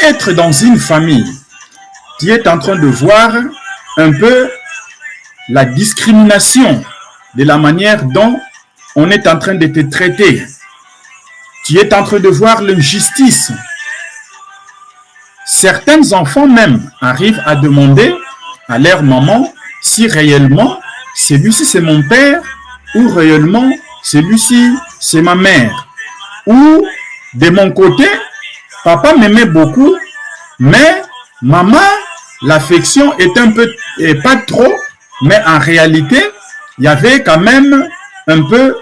être dans une famille, tu es en train de voir un peu la discrimination de la manière dont on est en train de te traiter. Tu es en train de voir l'injustice. Certains enfants même arrivent à demander à leur maman si réellement celui-ci c'est mon père ou réellement celui-ci c'est ma mère. Ou de mon côté, papa m'aimait beaucoup, mais maman, l'affection est un peu, et pas trop, mais en réalité, il y avait quand même un peu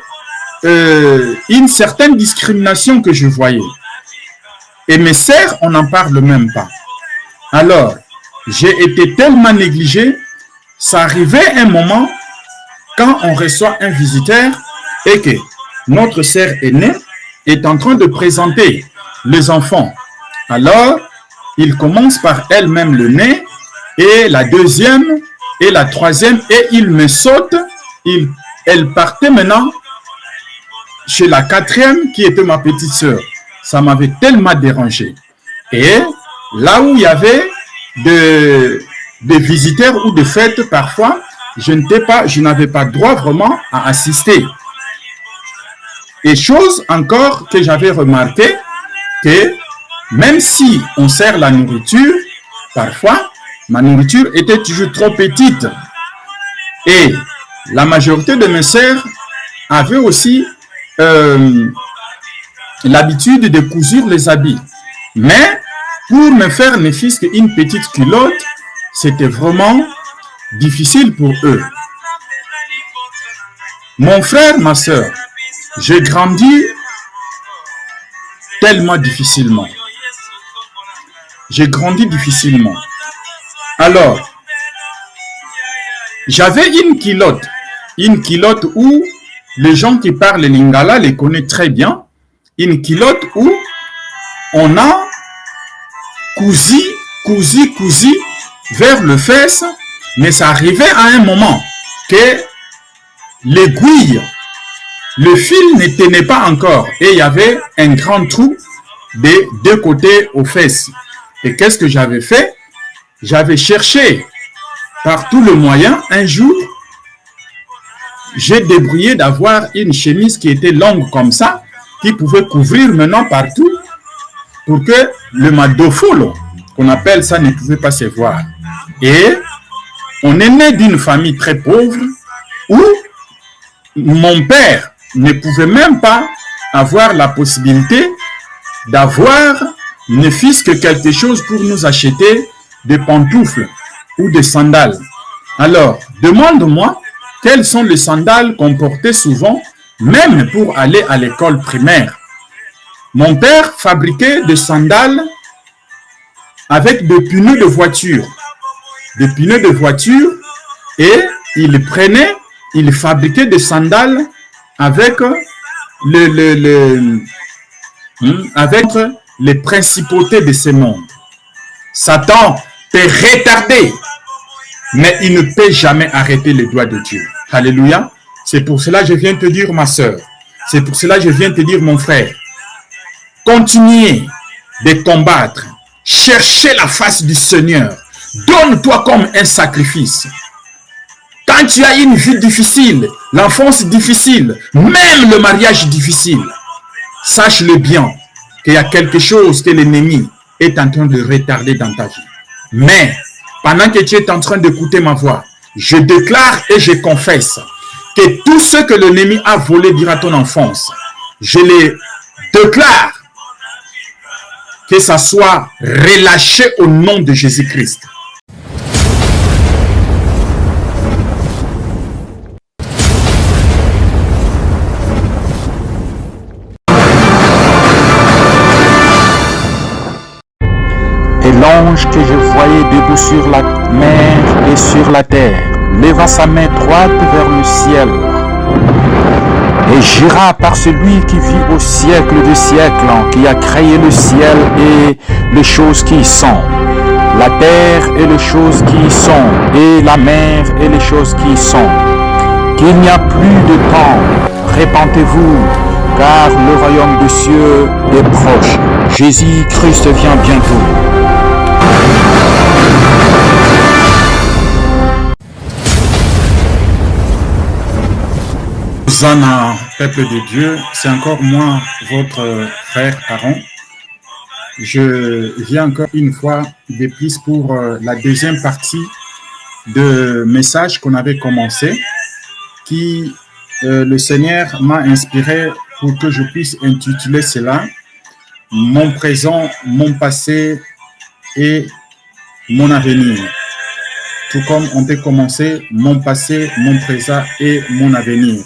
une certaine discrimination que je voyais. Et mes sœurs, on n'en parle même pas. Alors, j'ai été tellement négligé, ça arrivait un moment quand on reçoit un visiteur et que notre sœur aînée est en train de présenter les enfants. Alors, il commence par elle-même le nez et la deuxième et la troisième et il me saute. Elle partait maintenant chez la quatrième qui était ma petite sœur. Ça m'avait tellement dérangé. Et là où il y avait des visiteurs ou des fêtes, parfois, je n'avais pas droit vraiment à assister. Et chose encore que j'avais remarqué, que même si on sert la nourriture, parfois, ma nourriture était toujours trop petite. Et la majorité de mes sœurs avaient aussi l'habitude de cousir les habits. Mais pour me faire ne fût-ce qu'une petite culotte, c'était vraiment difficile pour eux. Mon frère, ma sœur, j'ai grandi tellement difficilement. J'ai grandi difficilement. Alors, j'avais une culotte où les gens qui parlent lingala les connaissent très bien. Une culotte où on a cousu vers le fesse, mais ça arrivait à un moment que l'aiguille, le fil ne tenait pas encore et il y avait un grand trou des deux côtés aux fesses. Et qu'est-ce que j'avais fait? J'avais cherché par tous les moyens. Un jour, j'ai débrouillé d'avoir une chemise qui était longue comme ça, qui pouvait couvrir maintenant partout pour que le madofolo, qu'on appelle ça, ne pouvait pas se voir. Et on est né d'une famille très pauvre où mon père ne pouvait même pas avoir la possibilité d'avoir ne fût-ce que quelque chose pour nous acheter des pantoufles ou des sandales. Alors, demande-moi quelles sont les sandales qu'on portait souvent, même pour aller à l'école primaire. Mon père fabriquait des sandales avec des pneus de voiture. Des pneus de voiture et il fabriquait des sandales avec les principautés de ce monde. Satan peut retarder, mais il ne peut jamais arrêter les doigts de Dieu. Alléluia. C'est pour cela que je viens te dire, ma soeur. C'est pour cela que je viens te dire, mon frère. Continuez de combattre. Cherchez la face du Seigneur. Donne-toi comme un sacrifice. Quand tu as une vie difficile, l'enfance difficile, même le mariage difficile, sache-le bien qu'il y a quelque chose que l'ennemi est en train de retarder dans ta vie. Mais, pendant que tu es en train d'écouter ma voix, je déclare et je confesse que tout ce que l'ennemi a volé durant ton enfance, je les déclare que ça soit relâché au nom de Jésus-Christ. Et l'ange que je voyais debout sur la mer et sur la terre leva sa main droite vers le ciel et jura par celui qui vit au siècle des siècles, qui a créé le ciel et les choses qui y sont, la terre et les choses qui y sont, et la mer et les choses qui y sont, qu'il n'y a plus de temps. Répentez-vous, car le royaume des cieux est proche. Jésus-Christ vient bientôt. Hosanna, peuple de Dieu, c'est encore moi, votre frère Aaron. Je viens encore une fois de plus pour la deuxième partie de message qu'on avait commencé, qui le Seigneur m'a inspiré pour que je puisse intituler cela « Mon présent, mon passé et mon avenir ». Tout comme on peut commencer « Mon passé, mon présent et mon avenir ».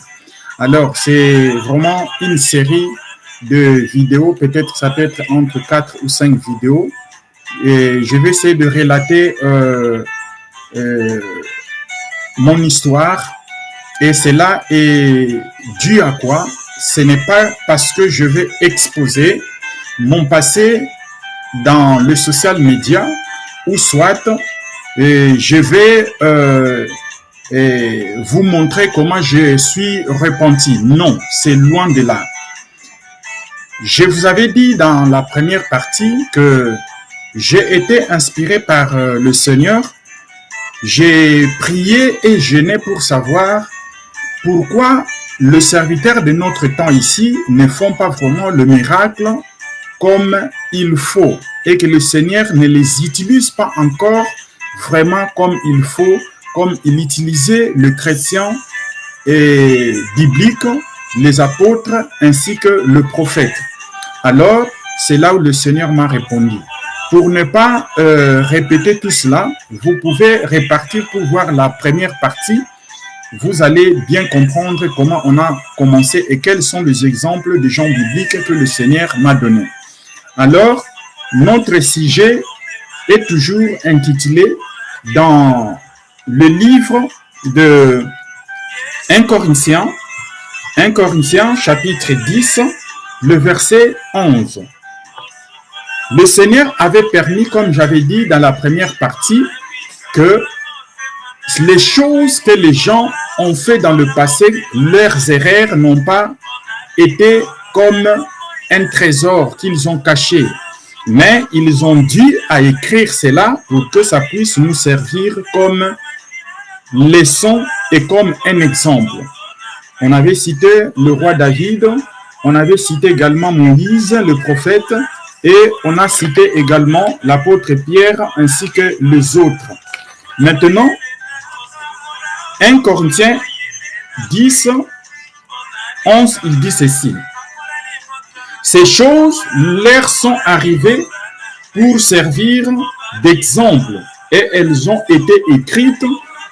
Alors, c'est vraiment une série de vidéos, peut-être ça peut être entre 4 ou 5 vidéos. Et je vais essayer de relater mon histoire. Et cela est dû à quoi? Ce n'est pas parce que je vais exposer mon passé dans le social media ou soit je vais vous montrer comment je suis repenti. Non, c'est loin de là. Je vous avais dit dans la première partie que j'ai été inspiré par le Seigneur. J'ai prié et jeûné pour savoir pourquoi les serviteurs de notre temps ici ne font pas vraiment le miracle comme il faut et que le Seigneur ne les utilise pas encore vraiment comme il faut, comme il utilisait le chrétien et biblique, les apôtres ainsi que le prophète. Alors, c'est là où le Seigneur m'a répondu. Pour ne pas répéter tout cela, vous pouvez repartir pour voir la première partie. Vous allez bien comprendre comment on a commencé et quels sont les exemples de gens bibliques que le Seigneur m'a donnés. Alors, notre sujet est toujours intitulé dans le livre de 1 Corinthiens chapitre 10, le verset 11. Le Seigneur avait permis, comme j'avais dit dans la première partie, que les choses que les gens ont fait dans le passé, leurs erreurs n'ont pas été comme un trésor qu'ils ont caché, mais ils ont dû à écrire cela pour que ça puisse nous servir comme leçon et comme un exemple. On avait cité le roi David, on avait cité également Moïse, le prophète, et on a cité également l'apôtre Pierre ainsi que les autres. Maintenant, 1 Corinthiens 10, 11, il dit ceci. Ces choses leur sont arrivées pour servir d'exemple et elles ont été écrites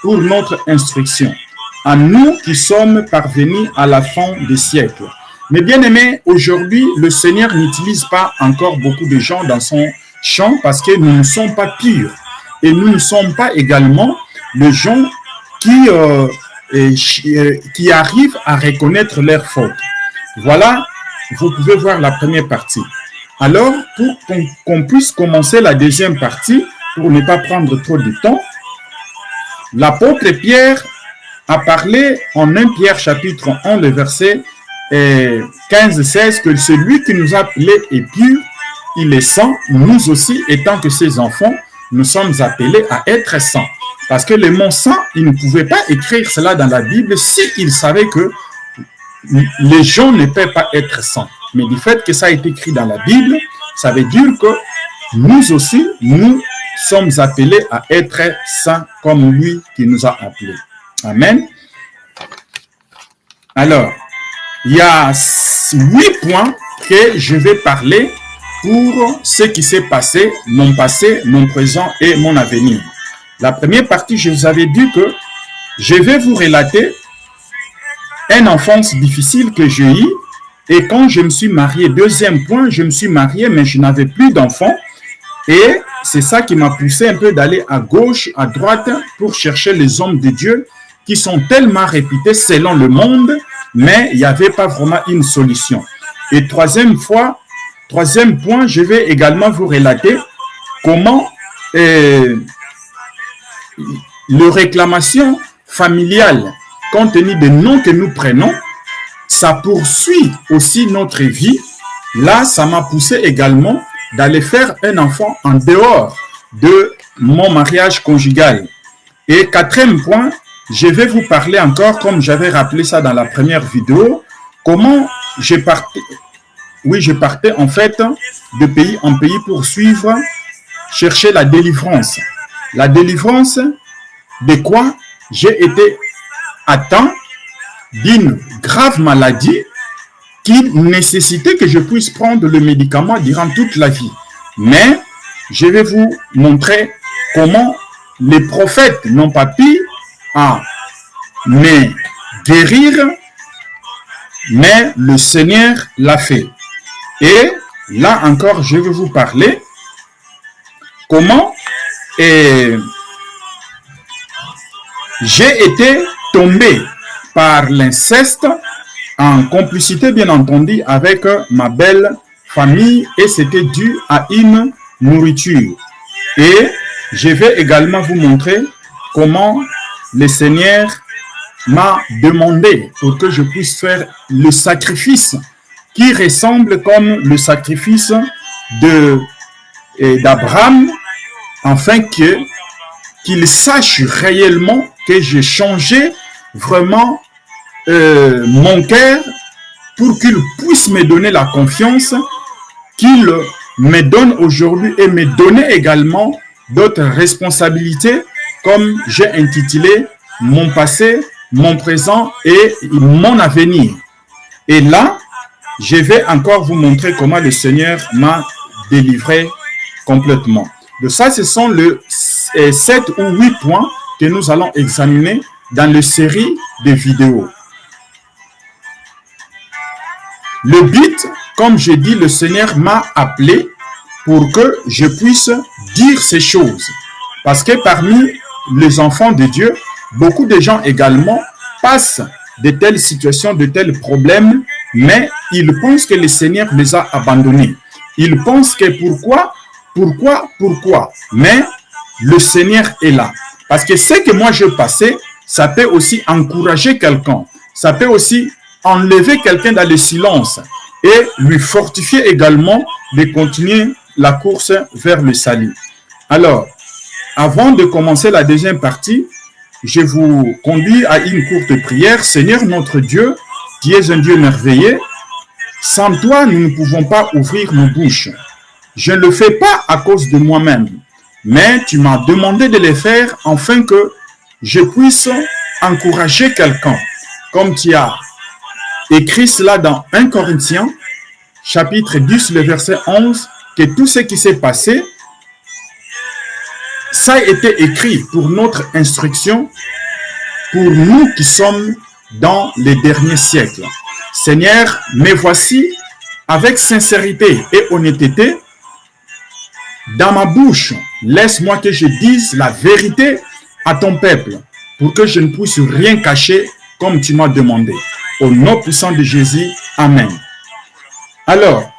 pour notre instruction, à nous qui sommes parvenus à la fin des siècles. Mais bien aimés, aujourd'hui, le Seigneur n'utilise pas encore beaucoup de gens dans son champ parce que nous ne sommes pas purs. Et nous ne sommes pas également les gens qui arrivent à reconnaître leurs fautes. Voilà, vous pouvez voir la première partie. Alors, pour qu'on puisse commencer la deuxième partie, pour ne pas prendre trop de temps, l'apôtre Pierre a parlé en 1 Pierre chapitre 1, le verset 15-16, que celui qui nous a appelés est pur, il est saint, nous aussi, étant que ses enfants, nous sommes appelés à être saints. Parce que le mot saint, il ne pouvait pas écrire cela dans la Bible s'il savait que les gens ne peuvent pas être saints. Mais du fait que ça a été écrit dans la Bible, ça veut dire que nous aussi, nous sommes appelés à être saints comme lui qui nous a appelés. Amen. Alors, il y a 8 points que je vais parler pour ce qui s'est passé, mon présent et mon avenir. La première partie, je vous avais dit que je vais vous relater une enfance difficile que j'ai eue et quand je me suis marié. Deuxième point, je me suis marié mais je n'avais plus d'enfants et c'est ça qui m'a poussé un peu d'aller à gauche, à droite pour chercher les hommes de Dieu qui sont tellement réputés selon le monde, mais il n'y avait pas vraiment une solution. Et troisième point, je vais également vous relater comment les réclamations familiales, compte tenu des noms que nous prenons, ça poursuit aussi notre vie. Là, ça m'a poussé également d'aller faire un enfant en dehors de mon mariage conjugal. Et quatrième point, je vais vous parler encore, comme j'avais rappelé ça dans la première vidéo, comment je partais en fait de pays en pays pour suivre, chercher la délivrance. La délivrance de quoi? J'ai été atteint d'une grave maladie qui nécessitait que je puisse prendre le médicament durant toute la vie. Mais je vais vous montrer comment les prophètes n'ont pas pu me guérir, mais le Seigneur l'a fait. Et là encore, je vais vous parler comment j'ai été tombé par l'inceste en complicité bien entendu avec ma belle famille et c'était dû à une nourriture. Et je vais également vous montrer comment le Seigneur m'a demandé pour que je puisse faire le sacrifice qui ressemble comme le sacrifice d'Abraham, afin qu'il sache réellement que j'ai changé vraiment mon cœur pour qu'il puisse me donner la confiance qu'il me donne aujourd'hui et me donner également d'autres responsabilités comme j'ai intitulé mon passé, mon présent et mon avenir. Et là, je vais encore vous montrer comment le Seigneur m'a délivré complètement. De ça, ce sont les 7 ou 8 points que nous allons examiner dans la série de vidéos. Le but, comme je dis, le Seigneur m'a appelé pour que je puisse dire ces choses. Parce que parmi les enfants de Dieu, beaucoup de gens également passent de telles situations, de tels problèmes, mais ils pensent que le Seigneur les a abandonnés. Ils pensent que pourquoi? Mais le Seigneur est là. Parce que ce que moi je passais, ça peut aussi encourager quelqu'un. Ça peut aussi enlever quelqu'un dans le silence et lui fortifier également de continuer la course vers le salut. Alors, avant de commencer la deuxième partie, je vous conduis à une courte prière. Seigneur notre Dieu, qui es un Dieu merveilleux, sans toi, nous ne pouvons pas ouvrir nos bouches. Je ne le fais pas à cause de moi-même, mais tu m'as demandé de le faire afin que je puisse encourager quelqu'un. Comme tu as écrit cela dans 1 Corinthiens, chapitre 10, le verset 11, que tout ce qui s'est passé, ça a été écrit pour notre instruction, pour nous qui sommes dans les derniers siècles. Seigneur, me voici avec sincérité et honnêteté. Dans ma bouche, laisse-moi que je dise la vérité à ton peuple, pour que je ne puisse rien cacher comme tu m'as demandé. Au nom puissant de Jésus, Amen. Alors,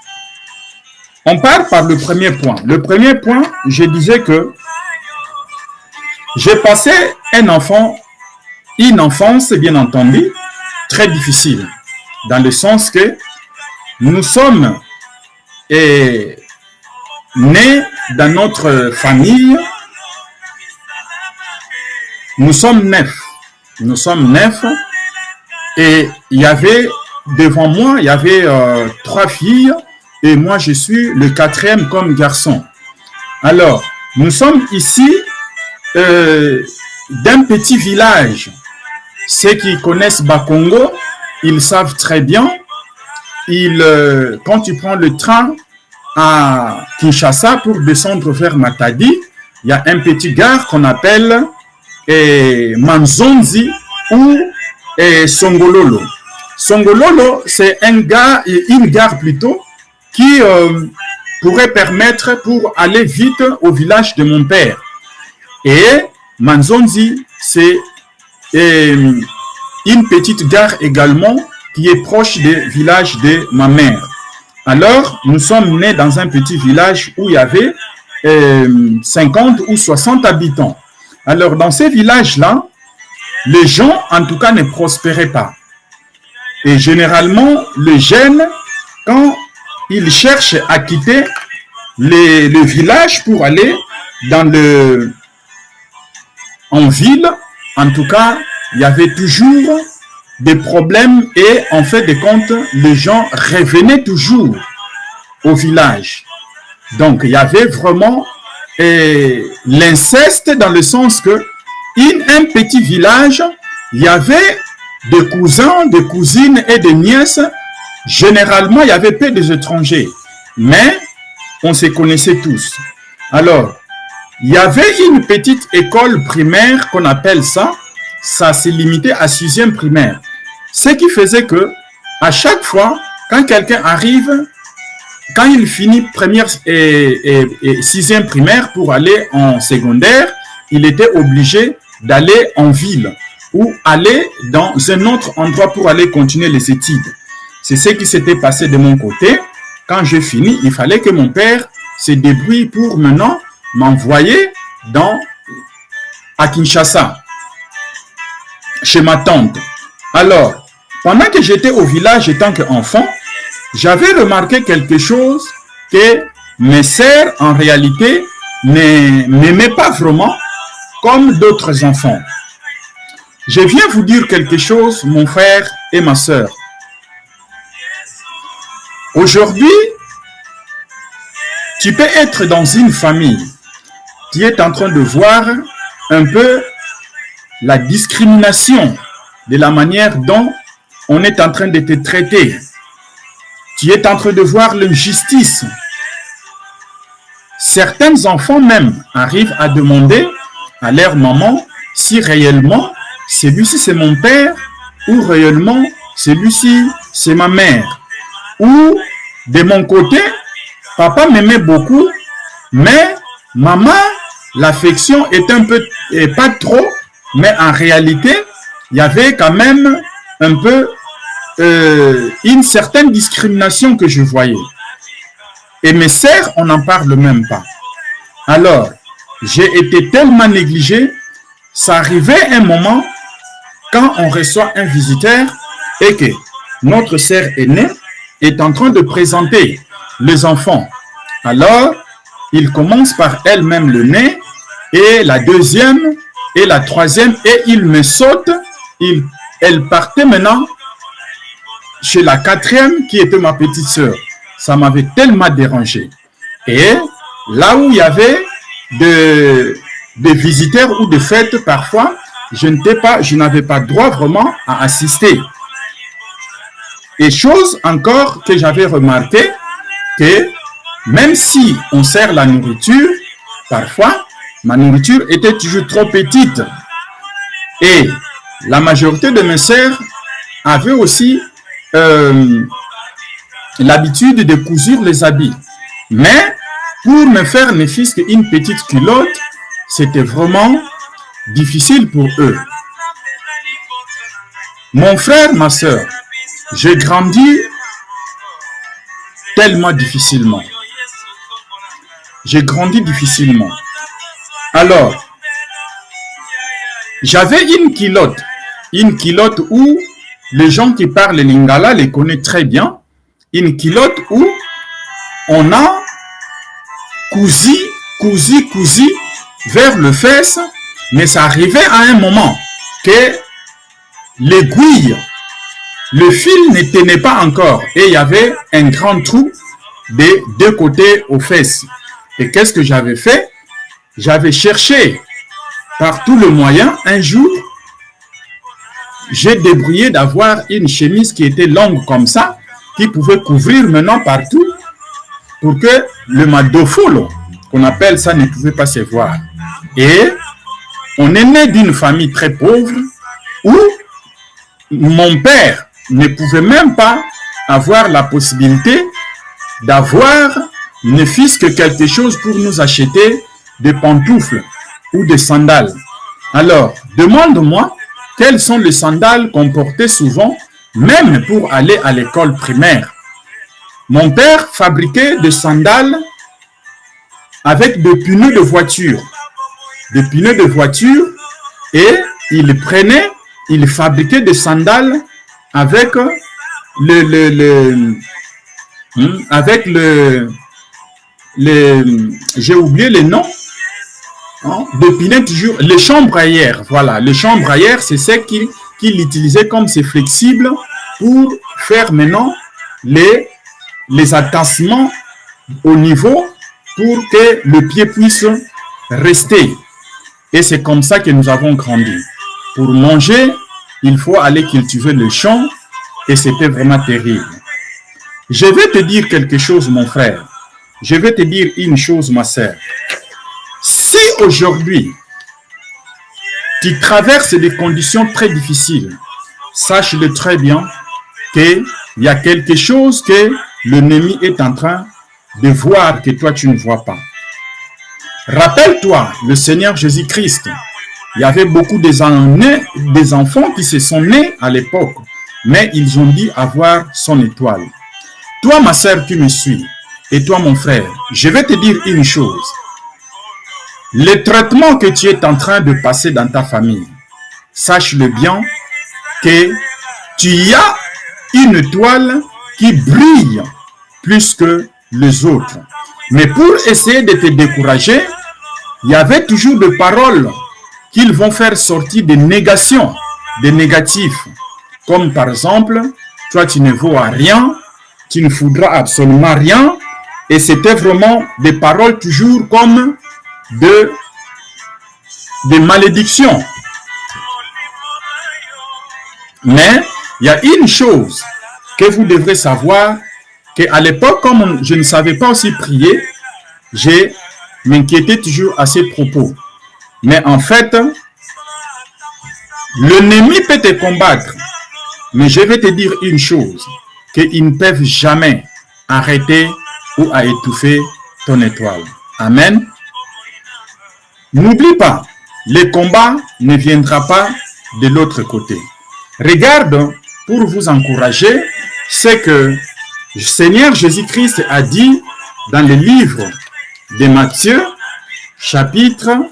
on part par le premier point. Le premier point, je disais que j'ai passé une enfance, bien entendu, très difficile, dans le sens que nous sommes nés dans notre famille, nous sommes 9. Nous sommes 9 et il y avait devant moi, il y avait 3 filles et moi je suis le 4e comme garçon. Alors, nous sommes ici d'un petit village. Ceux qui connaissent Bakongo, ils savent très bien. Quand tu prends le train à Kinshasa pour descendre vers Matadi, il y a un petit gare qu'on appelle Manzonzi ou Songololo. Songololo, c'est une gare plutôt qui pourrait permettre pour aller vite au village de mon père. Et Manzonzi, c'est une petite gare également qui est proche du village de ma mère. Alors, nous sommes nés dans un petit village où il y avait 50 ou 60 habitants. Alors, dans ces villages-là, les gens, en tout cas, ne prospéraient pas. Et généralement, le jeune, quand il cherche à quitter le village pour aller en ville, en tout cas, il y avait toujours des problèmes et en fait de compte, les gens revenaient toujours au village. Donc, il y avait vraiment l'inceste dans le sens que un petit village, il y avait des cousins, des cousines et des nièces. Généralement, il y avait peu d'étrangers, mais on se connaissait tous. Alors, il y avait une petite école primaire qu'on appelle ça s'est limité à 6e primaire. Ce qui faisait que, à chaque fois, quand quelqu'un arrive, quand il finit première et 6e primaire pour aller en secondaire, il était obligé d'aller en ville ou aller dans un autre endroit pour aller continuer les études. C'est ce qui s'était passé de mon côté. Quand j'ai fini, il fallait que mon père se débrouille pour maintenant m'envoyer à Kinshasa, chez ma tante. Alors, pendant que j'étais au village en tant qu'enfant, j'avais remarqué quelque chose que mes sœurs, en réalité, ne m'aimaient pas vraiment comme d'autres enfants. Je viens vous dire quelque chose, mon frère et ma sœur. Aujourd'hui, tu peux être dans une famille. Tu es en train de voir un peu la discrimination de la manière dont on est en train de te traiter. Tu es en train de voir l'injustice. Certains enfants même arrivent à demander à leur maman si réellement celui-ci c'est mon père ou réellement celui-ci c'est ma mère. Ou de mon côté, papa m'aimait beaucoup, mais maman, l'affection est un peu, et pas trop, mais en réalité, il y avait quand même un peu une certaine discrimination que je voyais. Et mes sœurs, on n'en parle même pas. Alors, j'ai été tellement négligé, ça arrivait un moment quand on reçoit un visiteur et que notre sœur aînée est en train de présenter les enfants. Alors, il commence par elle-même le nez et la deuxième et la troisième et il me saute. Elle partait maintenant chez la quatrième qui était ma petite sœur. Ça m'avait tellement dérangé. Et là où il y avait des visiteurs ou des fêtes, parfois, je n'avais pas droit vraiment à assister. Et chose encore que j'avais remarqué, que même si on sert la nourriture, parfois, ma nourriture était toujours trop petite. Et la majorité de mes sœurs avaient aussi l'habitude de cousir les habits. Mais pour me faire ne fût-ce qu'une petite culotte, c'était vraiment difficile pour eux. Mon frère, ma sœur, j'ai grandi tellement difficilement. J'ai grandi difficilement. Alors, j'avais une culotte où les gens qui parlent lingala les connaissent très bien. Une culotte où on a cousu vers le fesse, mais ça arrivait à un moment que l'aiguille, le fil ne tenait pas encore et il y avait un grand trou des deux côtés aux fesses. Et qu'est-ce que j'avais fait? J'avais cherché par tous les moyens. Un jour, j'ai débrouillé d'avoir une chemise qui était longue comme ça, qui pouvait couvrir maintenant partout pour que le madofolo, qu'on appelle ça, ne pouvait pas se voir. Et on est né d'une famille très pauvre où mon père ne pouvait même pas avoir la possibilité d'avoir ne fût-ce que quelque chose pour nous acheter des pantoufles ou des sandales. Alors, demande-moi quelles sont les sandales qu'on portait souvent, même pour aller à l'école primaire. Mon père fabriquait des sandales avec des pneus de voiture. Des pneus de voiture et il fabriquait des sandales avec avec j'ai oublié les noms, hein, de Pinel toujours, les chambres à air. Voilà, les chambres à air, c'est ce qu'il utilisait comme c'est flexible pour faire maintenant les atassements au niveau pour que le pied puisse rester. Et c'est comme ça que nous avons grandi. Pour manger, il faut aller cultiver le champ et c'était vraiment terrible. Je vais te dire quelque chose, mon frère. Je vais te dire une chose, ma sœur. Si aujourd'hui, tu traverses des conditions très difficiles, sache-le très bien qu'il y a quelque chose que l'ennemi est en train de voir que toi, tu ne vois pas. Rappelle-toi, le Seigneur Jésus-Christ, il y avait beaucoup des enfants qui se sont nés à l'époque, mais ils ont dit avoir son étoile. Toi, ma sœur, qui me suis, et toi, mon frère, je vais te dire une chose. Le traitement que tu es en train de passer dans ta famille, sache-le bien que tu as une étoile qui brille plus que les autres. Mais pour essayer de te décourager, il y avait toujours des paroles qu'ils vont faire sortir des négations, des négatifs. Comme par exemple, toi tu ne vaux à rien, tu ne voudras absolument rien. Et c'était vraiment des paroles toujours comme des malédictions. Mais il y a une chose que vous devrez savoir, qu'à l'époque, comme je ne savais pas aussi prier, je m'inquiétais toujours à ces propos. Mais en fait, l'ennemi peut te combattre. Mais je vais te dire une chose, qu'ils ne peuvent jamais arrêter ou à étouffer ton étoile. Amen. N'oublie pas, le combat ne viendra pas de l'autre côté. Regarde, pour vous encourager, c'est que le Seigneur Jésus-Christ a dit dans le livre de Matthieu, chapitre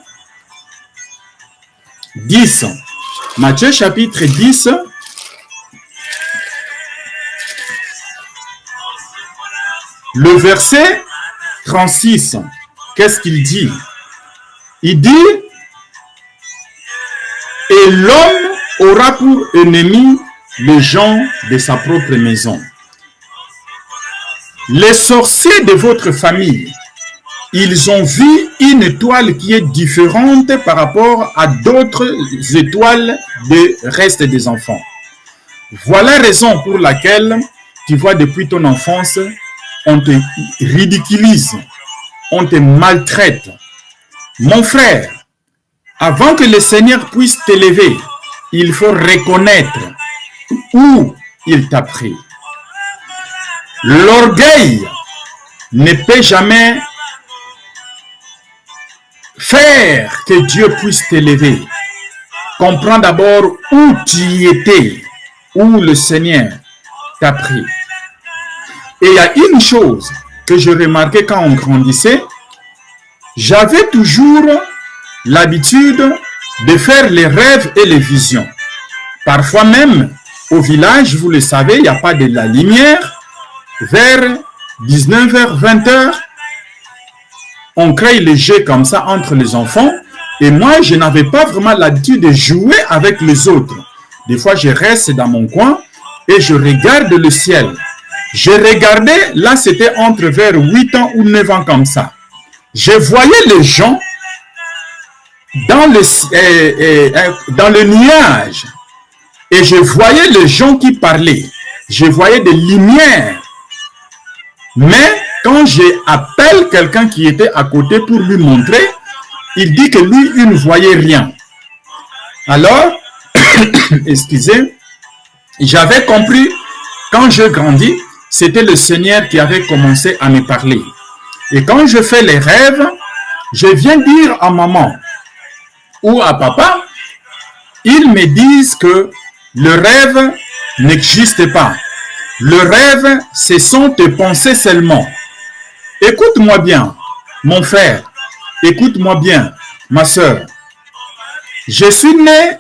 10. Matthieu, chapitre 10, le verset 36, qu'est-ce qu'il dit? Il dit, et l'homme aura pour ennemi les gens de sa propre maison. Les sorciers de votre famille, ils ont vu une étoile qui est différente par rapport à d'autres étoiles du reste des enfants. Voilà la raison pour laquelle tu vois depuis ton enfance, on te ridiculise, on te maltraite. Mon frère, avant que le Seigneur puisse t'élever, il faut reconnaître où il t'a pris. L'orgueil ne peut jamais faire que Dieu puisse t'élever. Comprends d'abord où tu étais, où le Seigneur t'a pris. Et il y a une chose que je remarquais quand on grandissait, j'avais toujours l'habitude de faire les rêves et les visions. Parfois même, au village, vous le savez, il n'y a pas de la lumière. Vers 19h, 20h, on crée les jeux comme ça entre les enfants. Et moi, je n'avais pas vraiment l'habitude de jouer avec les autres. Des fois, je reste dans mon coin et je regarde le ciel. Je regardais, là, c'était entre vers 8 ans ou 9 ans comme ça. Je voyais les gens dans le nuage. Et je voyais les gens qui parlaient. Je voyais des lumières. Mais quand j'appelle quelqu'un qui était à côté pour lui montrer, il dit que lui, il ne voyait rien. Alors, excusez, j'avais compris, quand je grandis, c'était le Seigneur qui avait commencé à me parler. Et quand je fais les rêves, je viens dire à maman ou à papa, ils me disent que le rêve n'existe pas. Le rêve, ce sont tes pensées seulement. Écoute-moi bien, mon frère. Écoute-moi bien, ma soeur. Je suis né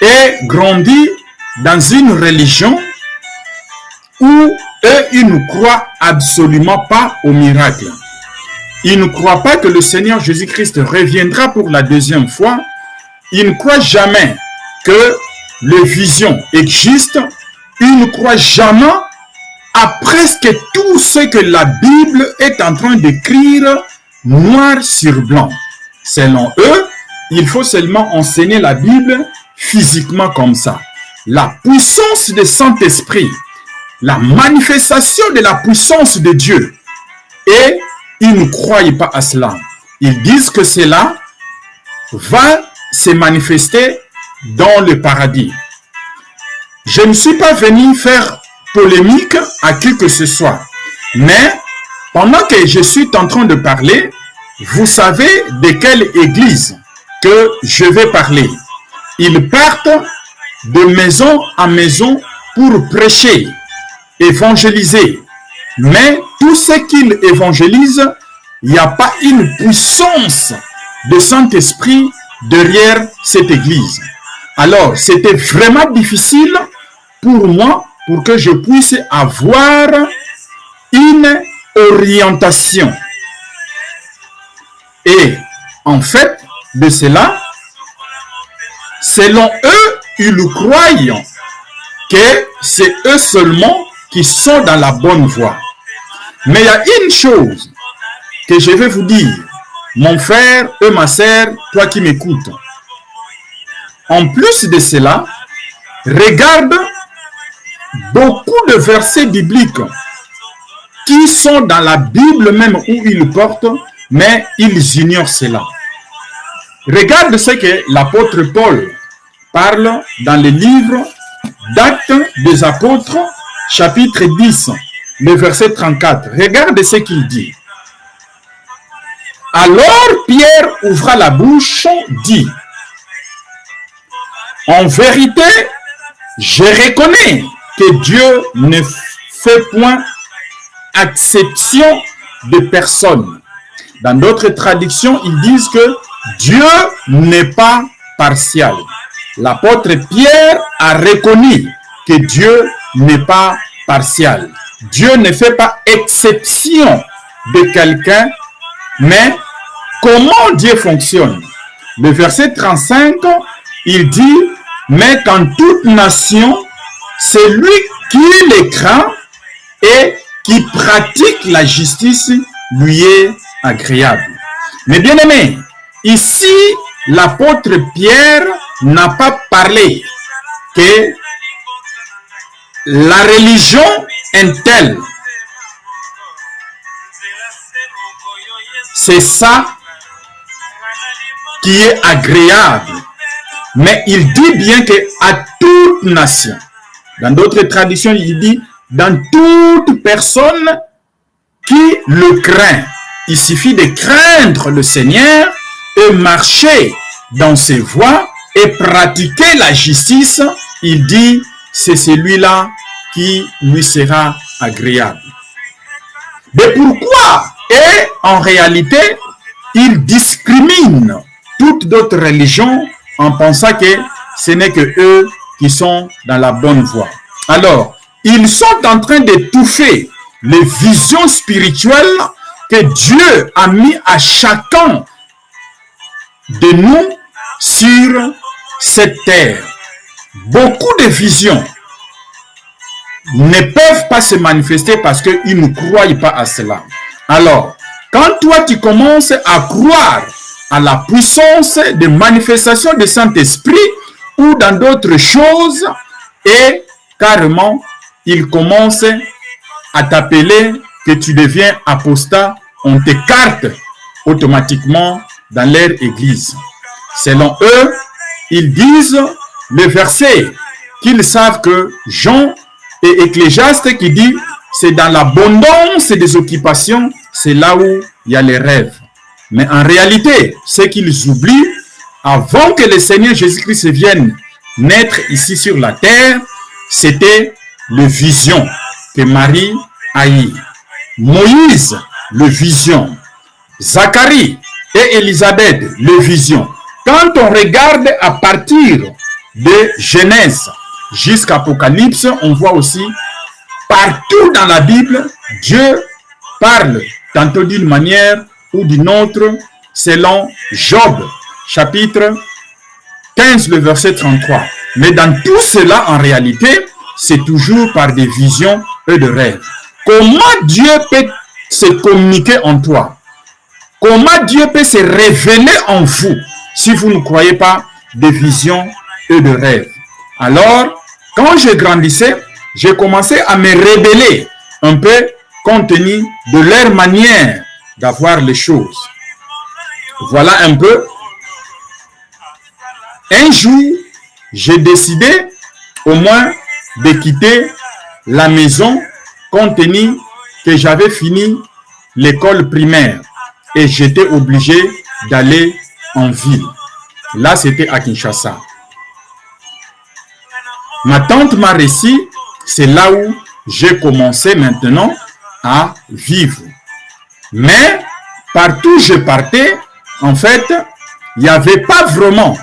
et grandi dans une religion où eux, ils ne croient absolument pas au miracle. Ils ne croient pas que le Seigneur Jésus-Christ reviendra pour la deuxième fois. Ils ne croient jamais que les visions existent. Ils ne croient jamais à presque tout ce que la Bible est en train d'écrire noir sur blanc. Selon eux, il faut seulement enseigner la Bible physiquement comme ça. La puissance du Saint-Esprit, la manifestation de la puissance de Dieu. Et ils ne croient pas à cela. Ils disent que cela va se manifester dans le paradis. Je ne suis pas venu faire polémique à qui que ce soit. Mais pendant que je suis en train de parler, vous savez de quelle église que je vais parler. Ils partent de maison en maison pour prêcher, évangéliser. Mais tout ce qu'ils évangélisent, il n'y a pas une puissance de Saint-Esprit derrière cette église. Alors, c'était vraiment difficile pour moi, pour que je puisse avoir une orientation. Et en fait, de cela, selon eux, ils croient que c'est eux seulement qui sont dans la bonne voie. Mais il y a une chose que je vais vous dire, mon frère et ma sœur, toi qui m'écoutes. En plus de cela, regarde beaucoup de versets bibliques qui sont dans la Bible même où ils portent, mais ils ignorent cela. Regarde ce que l'apôtre Paul parle dans le livre d'Actes des Apôtres, chapitre 10, le verset 34. Regarde ce qu'il dit. Alors Pierre ouvra la bouche, dit, « En vérité, je reconnais que Dieu ne fait point exception de personne. » Dans d'autres traductions, ils disent que Dieu n'est pas partial. L'apôtre Pierre a reconnu que Dieu n'est pas partial. Dieu ne fait pas exception de quelqu'un, mais comment Dieu fonctionne? Le verset 35, il dit, « Mais qu'en toute nation, celui qui les craint et qui pratique la justice lui est agréable. » Mais bien aimé, ici, l'apôtre Pierre n'a pas parlé que la religion est telle. C'est ça qui est agréable. Mais il dit bien que à toute nation. Dans d'autres traditions, il dit dans toute personne qui le craint. Il suffit de craindre le Seigneur et marcher dans ses voies et pratiquer la justice. Il dit, c'est celui-là qui lui sera agréable. Mais pourquoi? Et en réalité, il discrimine toutes d'autres religions en pensant que ce n'est que eux qui sont dans la bonne voie. Alors, ils sont en train d'étouffer les visions spirituelles que Dieu a mis à chacun de nous sur cette terre. Beaucoup de visions ne peuvent pas se manifester parce qu'ils ne croient pas à cela. Alors, quand toi tu commences à croire à la puissance de manifestation du Saint-Esprit ou dans d'autres choses, et carrément, ils commencent à t'appeler que tu deviens apostat, on t'écarte automatiquement dans leur église. Selon eux, ils disent le verset qu'ils savent que Jean et Ecclésiaste qui dit c'est dans l'abondance des occupations, c'est là où il y a les rêves. Mais en réalité, ce qu'ils oublient, avant que le Seigneur Jésus-Christ vienne naître ici sur la terre, c'était les visions que Marie a eues. Moïse, le vision. Zacharie et Élisabeth, le vision. Quand on regarde à partir de Genèse jusqu'à Apocalypse, on voit aussi partout dans la Bible, Dieu parle tantôt d'une manière ou d'une autre, selon Job, chapitre 15, le verset 33. Mais dans tout cela, en réalité, c'est toujours par des visions et de rêves. Comment Dieu peut se communiquer en toi? Comment Dieu peut se révéler en vous si vous ne croyez pas des visions et de rêves? Alors, quand je grandissais, j'ai commencé à me rébeller un peu compte tenu de leur manière d'avoir les choses. Voilà un peu. Un jour, j'ai décidé au moins de quitter la maison compte tenu que j'avais fini l'école primaire et j'étais obligé d'aller en ville. Là, c'était à Kinshasa. Ma tante m'a réussi, c'est là où j'ai commencé maintenant à vivre. Mais partout où je partais, en fait, il n'y avait pas vraiment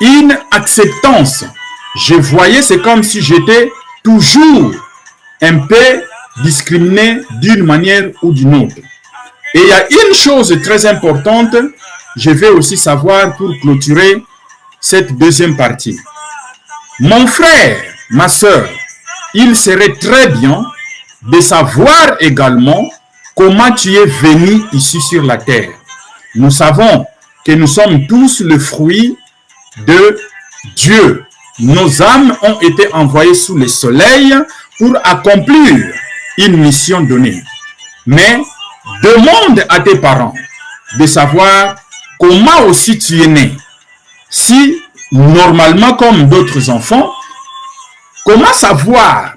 une acceptance. Je voyais, c'est comme si j'étais toujours un peu discriminé d'une manière ou d'une autre. Et il y a une chose très importante, je vais aussi savoir pour clôturer cette deuxième partie. Mon frère, ma soeur, il serait très bien de savoir également comment tu es venu ici sur la terre. Nous savons que nous sommes tous le fruit de Dieu. Nos âmes ont été envoyées sous le soleil pour accomplir une mission donnée. Mais demande à tes parents de savoir comment aussi tu es né. Si normalement comme d'autres enfants, comment savoir?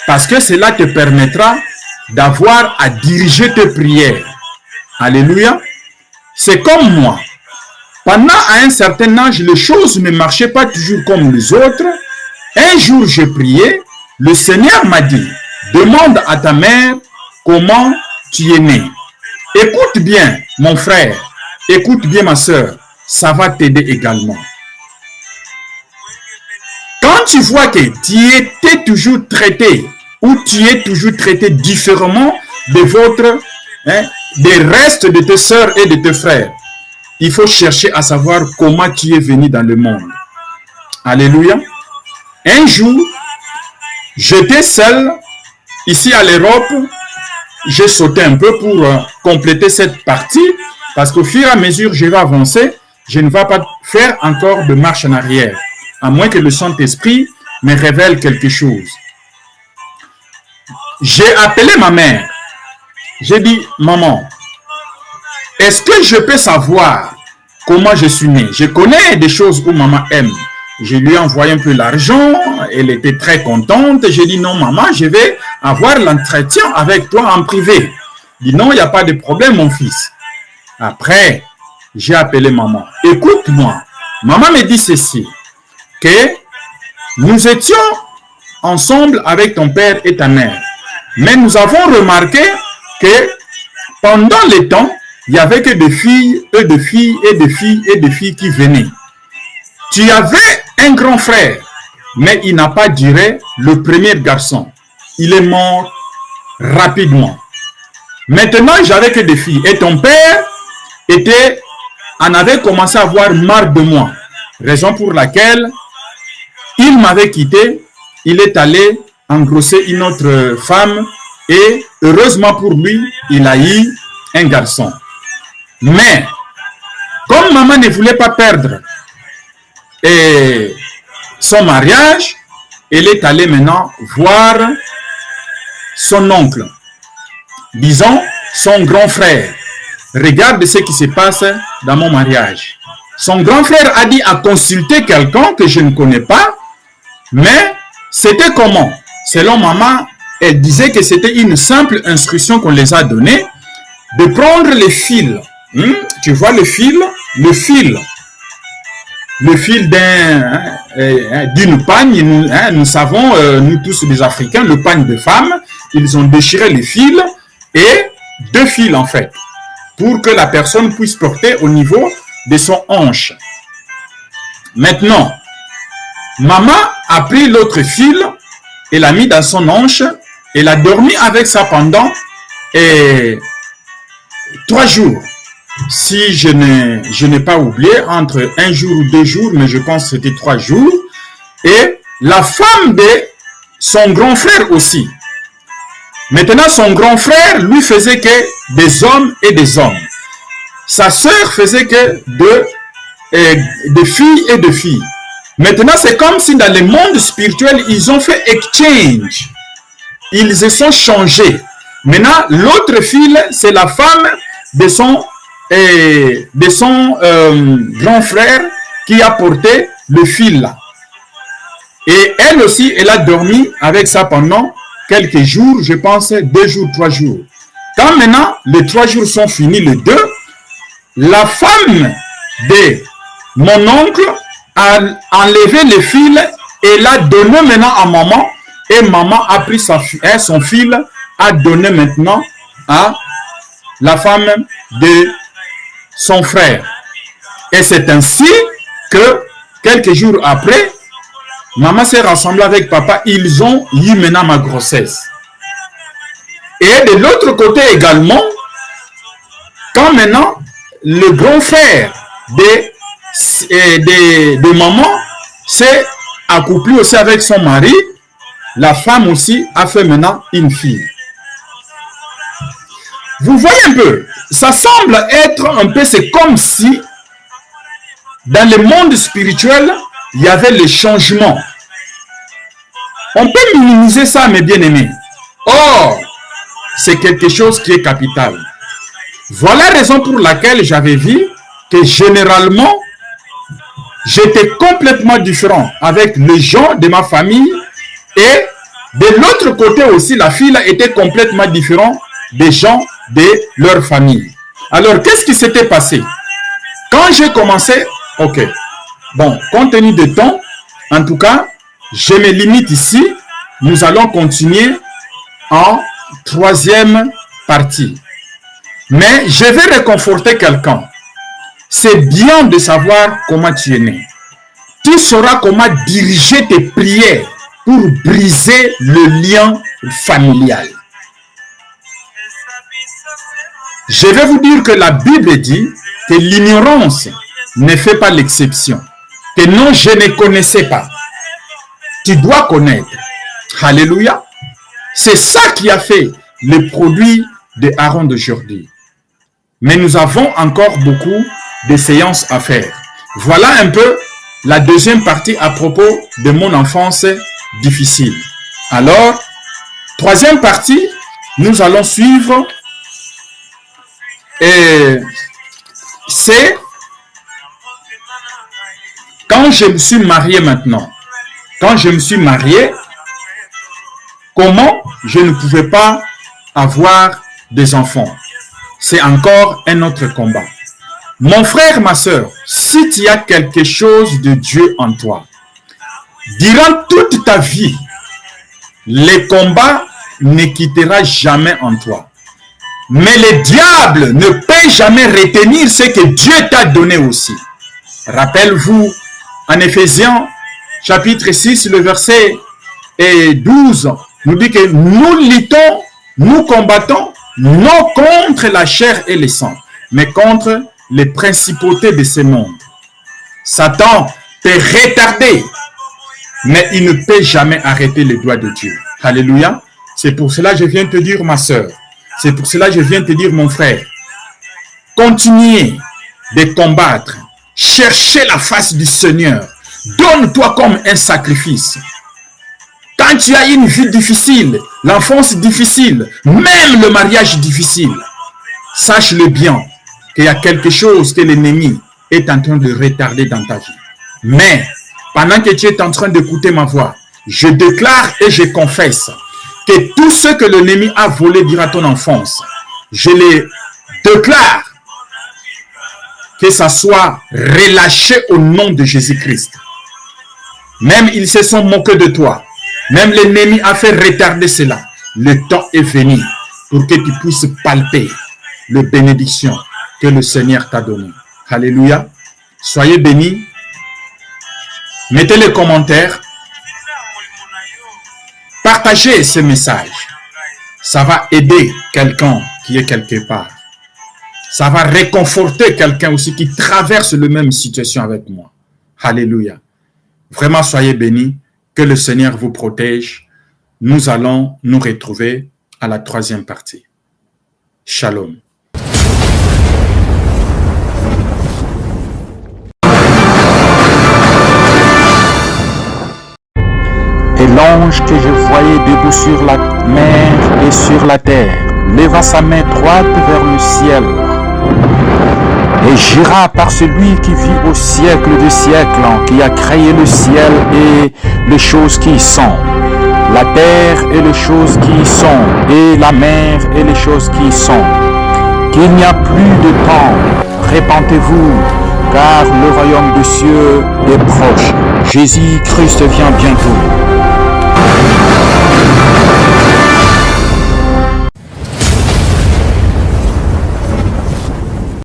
Parce que cela te permettra d'avoir à diriger tes prières. Alléluia. C'est comme moi. Pendant à un certain âge, les choses ne marchaient pas toujours comme les autres. Un jour, je priais. Le Seigneur m'a dit, demande à ta mère comment tu es né. Écoute bien, mon frère. Écoute bien, ma soeur. Ça va t'aider également. Quand tu vois que tu étais toujours traité ou tu es toujours traité différemment de des restes de tes sœurs et de tes frères, il faut chercher à savoir comment tu es venu dans le monde. Alléluia. Un jour, j'étais seul ici à l'Europe. J'ai sauté un peu pour compléter cette partie parce qu'au fur et à mesure que je vais avancer, je ne vais pas faire encore de marche en arrière, à moins que le Saint-Esprit me révèle quelque chose. J'ai appelé ma mère. J'ai dit, maman, est-ce que je peux savoir comment je suis né? Je connais des choses où maman aime. Je lui ai envoyé un peu l'argent. Elle était très contente. J'ai dit, non, maman, je vais avoir l'entretien avec toi en privé. Elle dit, non, il n'y a pas de problème, mon fils. Après, j'ai appelé maman. Écoute-moi. Maman me dit ceci, que nous étions ensemble avec ton père et ta mère. Mais nous avons remarqué que pendant le temps, il n'y avait que des filles et des filles et des filles et des filles qui venaient. Tu avais un grand frère, mais il n'a pas duré le premier garçon. Il est mort rapidement. Maintenant, j'avais que des filles. Et ton père en avait commencé à avoir marre de moi. Raison pour laquelle il m'avait quitté. Il est allé engrosser une autre femme. Et heureusement pour lui, il a eu un garçon. Mais, comme maman ne voulait pas perdre son mariage, elle est allée maintenant voir son oncle, disons son grand frère. Regarde ce qui se passe dans mon mariage. Son grand frère a dit à consulter quelqu'un que je ne connais pas, mais c'était comment? Selon maman, elle disait que c'était une simple instruction qu'on les a donnée de prendre les fils. Tu vois le fil d'une pagne. Nous savons, nous tous les Africains, le pagne de femme. Ils ont déchiré les fils et 2 fils en fait, pour que la personne puisse porter au niveau de son hanche. Maintenant, maman a pris l'autre fil et l'a mis dans son hanche et l'a dormi avec ça pendant 3 jours. Si je n'ai pas oublié, entre 1 jour ou 2 jours, mais je pense que c'était 3 jours. Et la femme de son grand frère aussi. Maintenant, son grand frère, lui, faisait que des hommes et des hommes. Sa sœur faisait que de filles et de filles. Maintenant, c'est comme si dans le monde spirituel, ils ont fait exchange. Ils se sont changés. Maintenant, l'autre fille, c'est la femme de son grand frère qui a porté le fil là. Et elle aussi, elle a dormi avec ça pendant quelques jours, je pense 2 jours, 3 jours. Quand maintenant les 3 jours sont finis, les 2, la femme de mon oncle a enlevé le fil et l'a donné maintenant à maman. Et maman a pris son fil, a donné maintenant à la femme de son frère. Et c'est ainsi que quelques jours après, maman s'est rassemblée avec papa. Ils ont eu maintenant ma grossesse. Et de l'autre côté également, quand maintenant le grand frère de maman s'est accouplé aussi avec son mari, la femme aussi a fait maintenant une fille. Vous voyez un peu, ça semble être un peu, c'est comme si dans le monde spirituel, il y avait le changement. On peut minimiser ça, mes bien-aimés. Or, c'est quelque chose qui est capital. Voilà la raison pour laquelle j'avais vu que généralement, j'étais complètement différent avec les gens de ma famille et de l'autre côté aussi, la fille était complètement différente des gens de leur famille. Alors, qu'est-ce qui s'était passé? Quand j'ai commencé, ok, bon, compte tenu du temps, en tout cas, je me limite ici. Nous allons continuer en 3e partie. Mais je vais réconforter quelqu'un. C'est bien de savoir comment tu es né. Tu sauras comment diriger tes prières pour briser le lien familial. Je vais vous dire que la Bible dit que l'ignorance ne fait pas l'exception. Que non, je ne connaissais pas. Tu dois connaître. Alléluia. C'est ça qui a fait le produit de Aaron d'aujourd'hui. Mais nous avons encore beaucoup de séances à faire. Voilà un peu la 2e partie à propos de mon enfance difficile. Alors, 3e partie, nous allons suivre. Et c'est quand je me suis marié maintenant. Quand je me suis marié, comment je ne pouvais pas avoir des enfants? C'est encore un autre combat. Mon frère, ma soeur, si tu as quelque chose de Dieu en toi, durant toute ta vie, les combats ne quitteront jamais en toi. Mais le diable ne peut jamais retenir ce que Dieu t'a donné aussi. Rappelle-vous, en Éphésiens, chapitre 6, le verset 12, nous dit que nous luttons, nous combattons, non contre la chair et le sang, mais contre les principautés de ce monde. Satan peut retarder, mais il ne peut jamais arrêter les doigts de Dieu. Alléluia. C'est pour cela que je viens te dire, ma soeur. C'est pour cela que je viens te dire, mon frère. Continuez de combattre. Cherchez la face du Seigneur. Donne-toi comme un sacrifice. Quand tu as une vie difficile, l'enfance difficile, même le mariage difficile, sache-le bien qu'il y a quelque chose que l'ennemi est en train de retarder dans ta vie. Mais, pendant que tu es en train d'écouter ma voix, je déclare et je confesse que tout ce que l'ennemi a volé durant ton enfance, je les déclare que ça soit relâché au nom de Jésus-Christ. Même ils se sont moqués de toi. Même l'ennemi a fait retarder cela. Le temps est venu pour que tu puisses palper les bénédictions que le Seigneur t'a données. Alléluia. Soyez bénis. Mettez les commentaires. partager ce message. Ça va aider quelqu'un qui est quelque part. Ça va réconforter quelqu'un aussi qui traverse la même situation avec moi. Alléluia. Vraiment, soyez bénis. Que le Seigneur vous protège. Nous allons nous retrouver à la troisième partie. Shalom. Et l'ange que je voyais debout sur la mer et sur la terre leva sa main droite vers le ciel et jura par celui qui vit au siècle des siècles, qui a créé le ciel et les choses qui y sont, la terre et les choses qui y sont, et la mer et les choses qui y sont, qu'il n'y a plus de temps. Répentez-vous, car le royaume des cieux est proche. Jésus-Christ vient bientôt.